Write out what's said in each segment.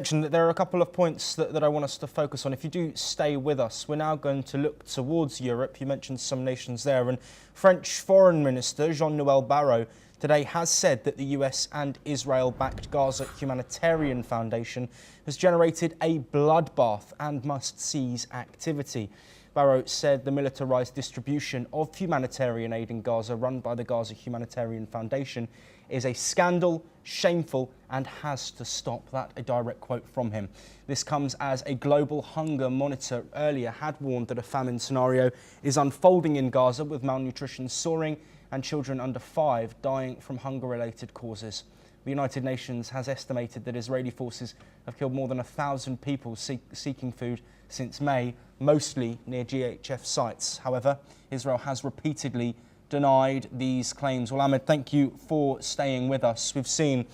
That there are a couple of points that I want us to focus on. If you do stay with us, we're now going to look towards Europe. You mentioned some nations there, and French Foreign Minister Noel Barrot today has said that the US and Israel-backed Gaza Humanitarian Foundation has generated a bloodbath and must cease activity. Barrot said the militarised distribution of humanitarian aid in Gaza run by the Gaza Humanitarian Foundation is a scandal, shameful and has to stop. That a direct quote from him. This comes as a global hunger monitor earlier had warned that a famine scenario is unfolding in Gaza, with malnutrition soaring and children under 5 dying from hunger-related causes. The United Nations has estimated that Israeli forces have killed more than 1,000 people seeking food since May, mostly near GHF sites. However, Israel has repeatedly denied these claims. Well, Ahmed, thank you for staying with us. We've seen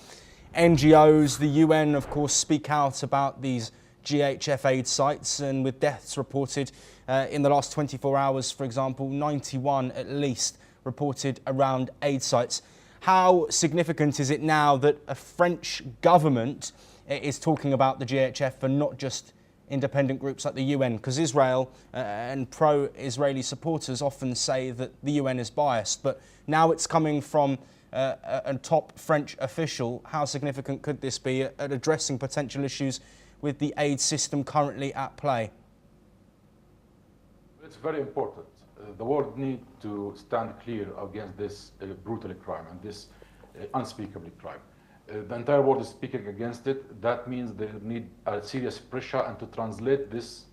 NGOs, the UN, of course, speak out about these GHF aid sites, and with deaths reported in the last 24 hours, for example, 91 at least reported around aid sites. How significant is it now that a French government is talking about the GHF and not just independent groups like the UN? Because Israel and pro-Israeli supporters often say that the UN is biased, but now it's coming from a top French official. How significant could this be at addressing potential issues with the aid system currently at play? It's very important. The world needs to stand clear against this brutal crime and this unspeakable crime. The entire world is speaking against it. That means they need a serious pressure and to translate this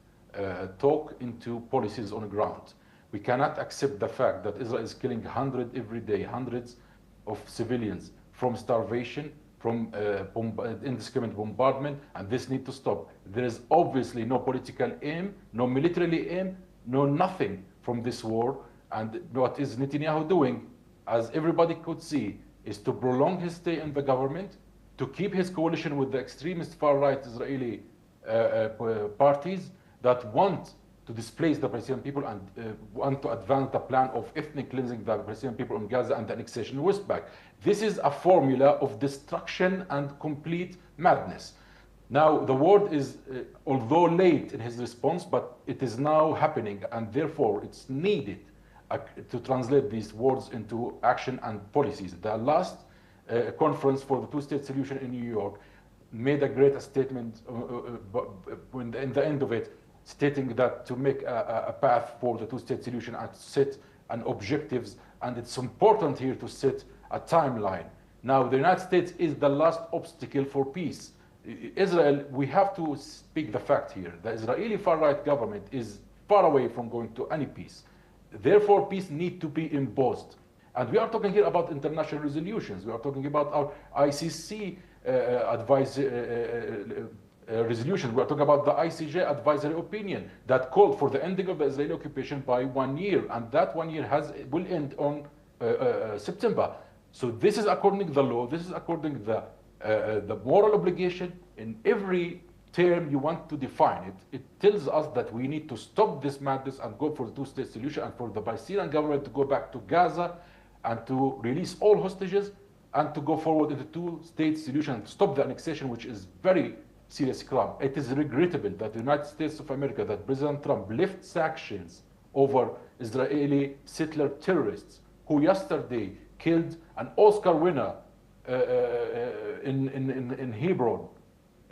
talk into policies on the ground. We cannot accept the fact that Israel is killing hundreds every day, hundreds of civilians from starvation, from indiscriminate bombardment, and this needs to stop. There is obviously no political aim, no military aim, no nothing from this war. And what is Netanyahu doing, as everybody could see, is to prolong his stay in the government, to keep his coalition with the extremist far-right Israeli parties that want to displace the Palestinian people and want to advance the plan of ethnic cleansing the Palestinian people in Gaza and the annexation of West Bank. This is a formula of destruction and complete madness. Now, the world is, although late in his response, but it is now happening, and therefore it's needed to translate these words into action and policies. The last conference for the two-state solution in New York made a great statement in the end of it, stating that to make a path for the two-state solution and set an objectives, and it's important here to set a timeline. Now, the United States is the last obstacle for peace. Israel, we have to speak the fact here. The Israeli far-right government is far away from going to any peace. Therefore, peace needs to be imposed. And we are talking here about international resolutions. We are talking about our ICC resolutions. We are talking about the ICJ advisory opinion that called for the ending of the Israeli occupation by 1 year. And that 1 year will end on September. So this is according to the law. This is according to the moral obligation. In every term you want to define it, it tells us that we need to stop this madness and go for the two-state solution, and for the Palestinian government to go back to Gaza and to release all hostages and to go forward in the two-state solution and stop the annexation, which is very serious crime. It is regrettable that the United States of America, that President Trump left sanctions over Israeli settler terrorists who yesterday killed an Oscar winner in Hebron,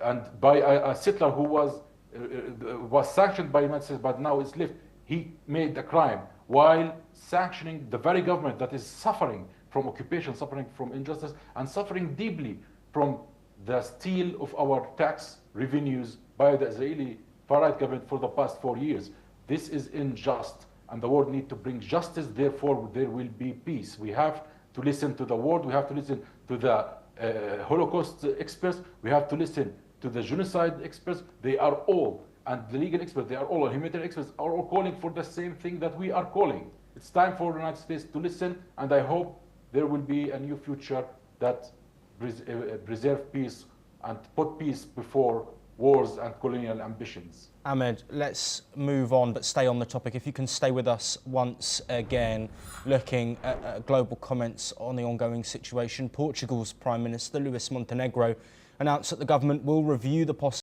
and by a settler who was sanctioned by the United States, but now is left. He made a crime while sanctioning the very government that is suffering from occupation, suffering from injustice, and suffering deeply from the steal of our tax revenues by the Israeli far-right government for the past 4 years. This is unjust, and the world needs to bring justice. Therefore, there will be peace. We have to listen to the world. We have to listen to the Holocaust experts. We have to listen to the genocide experts. They are all, and the legal experts, they are all, and humanitarian experts are all calling for the same thing that we are calling. It's time for the United States to listen, and I hope there will be a new future that preserve peace and put peace before wars and colonial ambitions. Ahmed, let's move on, but stay on the topic. If you can stay with us once again, looking at global comments on the ongoing situation. Portugal's Prime Minister, Luís Montenegro, announced that the government will review the possibility